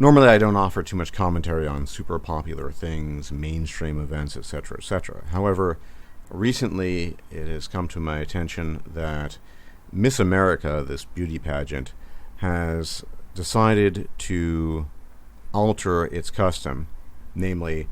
Normally I don't offer too much commentary on super popular things, mainstream events, etc., etc. However, recently it has come to my attention that Miss America, this beauty pageant, has decided to alter its custom, namely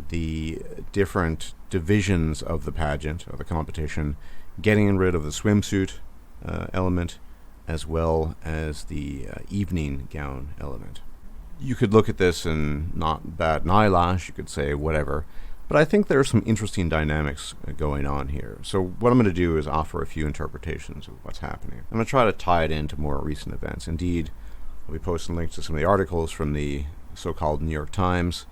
the different divisions of the pageant, or the competition, getting rid of the swimsuit element as well as the evening gown element. You could look at this and not bat an eyelash, you could say whatever, but I think there are some interesting dynamics going on here. So what I'm going to do is offer a few interpretations of what's happening. I'm going to try to tie it into more recent events. Indeed, I'll be posting links to some of the articles from the so-called New York Times.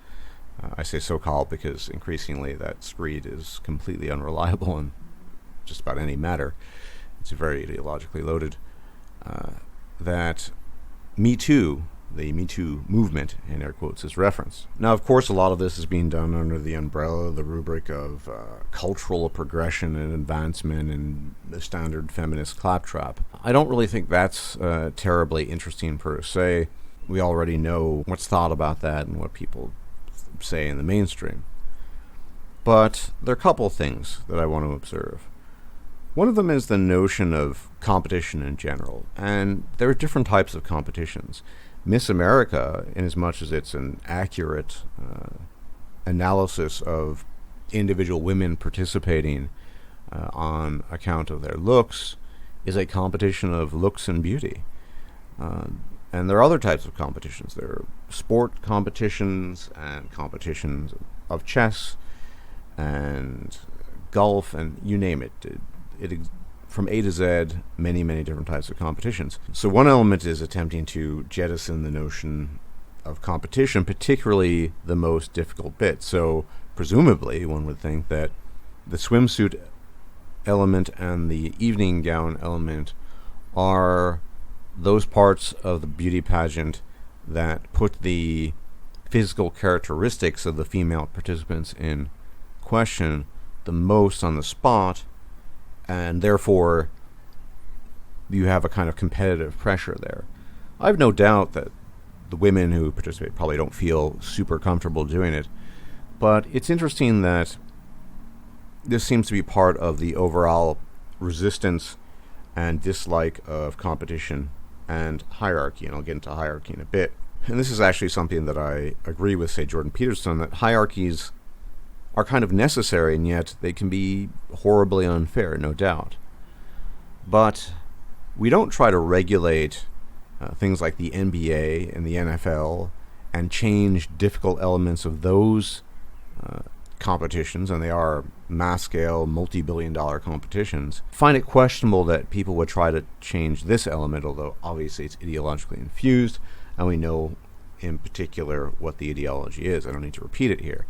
I say so-called because increasingly that screed is completely unreliable in just about any matter. It's very ideologically loaded. That Me Too, the Me Too movement, in air quotes, is referenced. Now, of course, a lot of this is being done under the umbrella, the rubric of cultural progression and advancement and the standard feminist claptrap. I don't really think that's terribly interesting per se. We already know what's thought about that and what people say in the mainstream. But there are a couple of things that I want to observe. One of them is the notion of competition in general, and there are different types of competitions. Miss America, inasmuch as it's an accurate analysis of individual women participating on account of their looks, is a competition of looks and beauty. And there are other types of competitions. There are sport competitions and competitions of chess and golf and you name it. From A to Z, many, many different types of competitions. So one element is attempting to jettison the notion of competition, particularly the most difficult bit. So presumably one would think that the swimsuit element and the evening gown element are those parts of the beauty pageant that put the physical characteristics of the female participants in question the most on the spot, and therefore you have a kind of competitive pressure there. I have no doubt that the women who participate probably don't feel super comfortable doing it, but it's interesting that this seems to be part of the overall resistance and dislike of competition and hierarchy, and I'll get into hierarchy in a bit. And this is actually something that I agree with, say, Jordan Peterson, that hierarchies are kind of necessary, and yet they can be horribly unfair, no doubt. But we don't try to regulate things like the NBA and the NFL and change difficult elements of those competitions, and they are mass-scale, multi-billion-dollar competitions. Find it questionable that people would try to change this element, although obviously it's ideologically infused, and we know in particular what the ideology is. I don't need to repeat it here.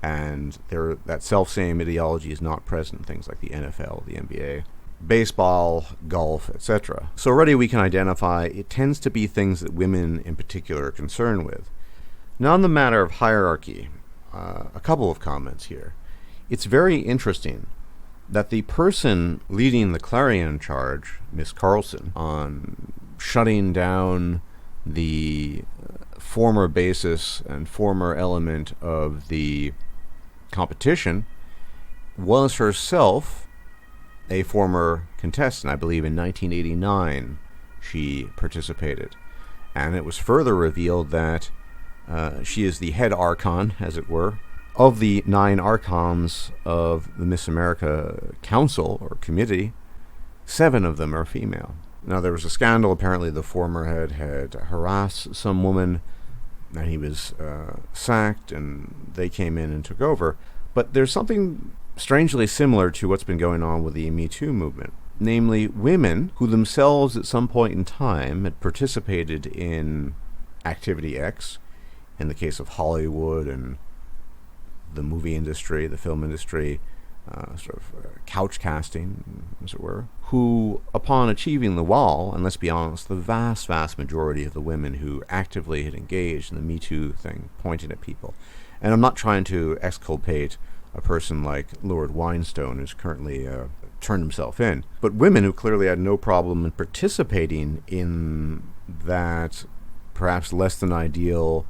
And that self-same ideology is not present in things like the NFL, the NBA, baseball, golf, etc. So already we can identify it tends to be things that women in particular are concerned with. Now on the matter of hierarchy, a couple of comments here. It's very interesting that the person leading the clarion charge, Miss Carlson, on shutting down the former basis and former element of the competition, was herself a former contestant. I believe in 1989 she participated, and it was further revealed that she is the head archon, as it were, of the 9 archons of the Miss America Council or Committee. 7 of them are female. Now there was a scandal. Apparently the former head had harassed some woman, and he was sacked, and they came in and took over. But there's something strangely similar to what's been going on with the Me Too movement. Namely, women who themselves at some point in time had participated in Activity X, in the case of Hollywood and the movie industry, the film industry, couch casting, as it were, who, upon achieving the wall, and let's be honest, the vast, vast majority of the women who actively had engaged in the Me Too thing, pointing at people. And I'm not trying to exculpate a person like Lord Weinstein, who's currently turned himself in, but women who clearly had no problem in participating in that perhaps less than ideal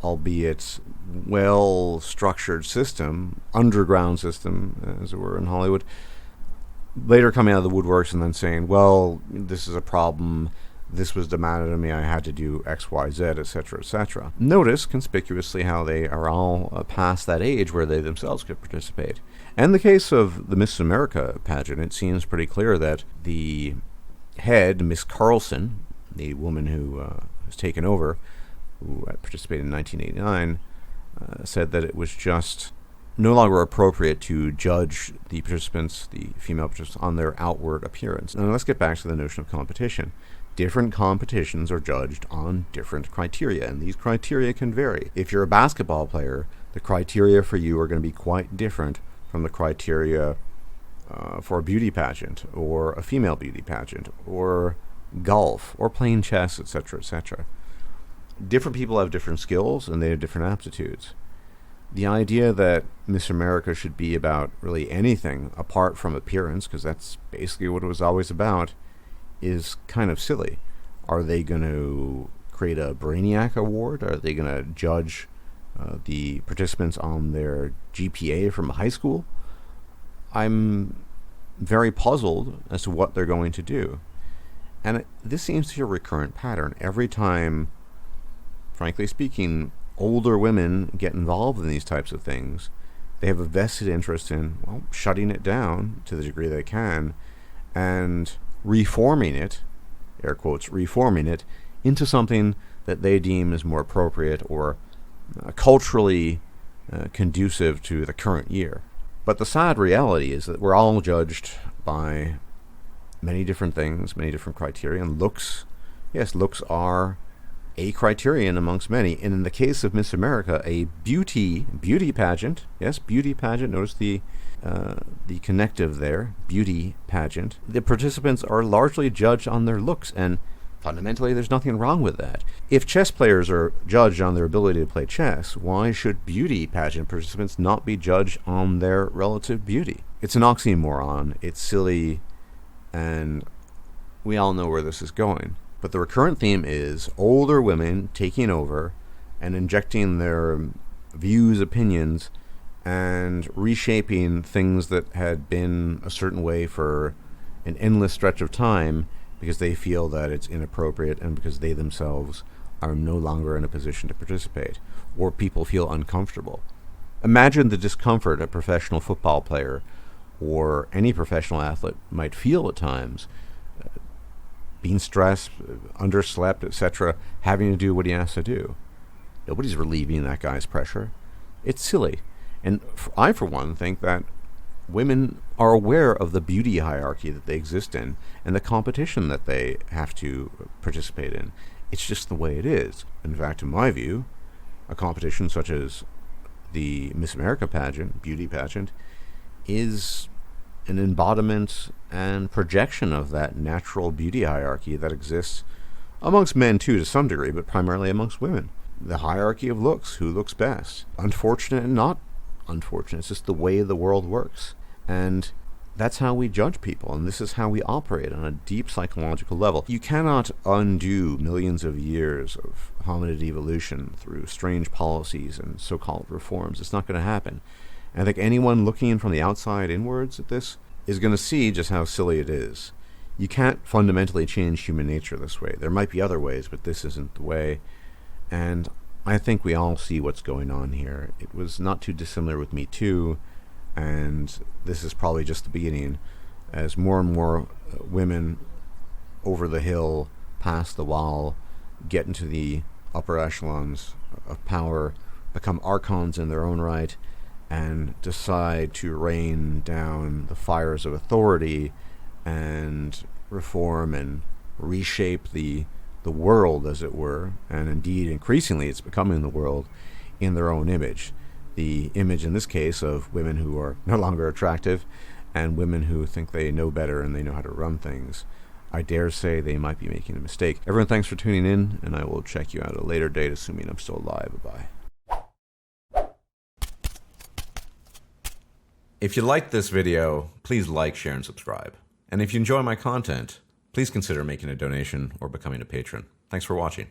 albeit well-structured system, underground system, as it were, in Hollywood, later coming out of the woodworks and then saying, well, this is a problem, this was demanded of me, I had to do X, Y, Z, etc., etc. Notice conspicuously how they are all past that age where they themselves could participate. And in the case of the Miss America pageant, it seems pretty clear that the head, Miss Carlson, the woman who has taken over, who participated in 1989, said that it was just no longer appropriate to judge the participants, the female participants, on their outward appearance. Now let's get back to the notion of competition. Different competitions are judged on different criteria, and these criteria can vary. If you're a basketball player, the criteria for you are going to be quite different from the criteria for a beauty pageant, or a female beauty pageant, or golf, or playing chess, etc., etc. Different people have different skills, and they have different aptitudes. The idea that Miss America should be about really anything apart from appearance, because that's basically what it was always about, is kind of silly. Are they going to create a Brainiac Award? Are they going to judge the participants on their GPA from high school? I'm very puzzled as to what they're going to do. And this seems to be a recurrent pattern. Every time, frankly speaking, older women get involved in these types of things, they have a vested interest in, well, shutting it down to the degree they can and reforming it, air quotes, reforming it, into something that they deem is more appropriate or culturally conducive to the current year. But the sad reality is that we're all judged by many different things, many different criteria, and looks, yes, looks are a criterion amongst many. And in the case of Miss America, a beauty pageant, yes, beauty pageant, notice the connective there, beauty pageant. The participants are largely judged on their looks, and fundamentally there's nothing wrong with that. If chess players are judged on their ability to play chess, why should beauty pageant participants not be judged on their relative beauty? It's an oxymoron, it's silly, and we all know where this is going. But the recurrent theme is older women taking over and injecting their views, opinions, and reshaping things that had been a certain way for an endless stretch of time because they feel that it's inappropriate and because they themselves are no longer in a position to participate, or people feel uncomfortable. Imagine the discomfort a professional football player or any professional athlete might feel at times, being stressed, underslept, etc., having to do what he has to do. Nobody's relieving that guy's pressure. It's silly. And I, for one, think that women are aware of the beauty hierarchy that they exist in and the competition that they have to participate in. It's just the way it is. In fact, in my view, a competition such as the Miss America pageant, beauty pageant, is an embodiment and projection of that natural beauty hierarchy that exists amongst men too, to some degree, but primarily amongst women. The hierarchy of looks, who looks best. Unfortunate and not unfortunate. It's just the way the world works. And that's how we judge people, and this is how we operate on a deep psychological level. You cannot undo millions of years of hominid evolution through strange policies and so-called reforms. It's not going to happen. And I think anyone looking from the outside inwards at this is going to see just how silly it is. You can't fundamentally change human nature this way. There might be other ways, but this isn't the way. And I think we all see what's going on here. It was not too dissimilar with Me Too, and this is probably just the beginning, as more and more women over the hill, past the wall, get into the upper echelons of power, become archons in their own right, and decide to rain down the fires of authority and reform and reshape the world, as it were, and indeed increasingly it's becoming the world in their own image. The image in this case of women who are no longer attractive and women who think they know better and they know how to run things. I dare say they might be making a mistake. Everyone, thanks for tuning in, and I will check you out at a later date, assuming I'm still alive. Bye-bye. If you liked this video, please like, share, and subscribe. And if you enjoy my content, please consider making a donation or becoming a patron. Thanks for watching.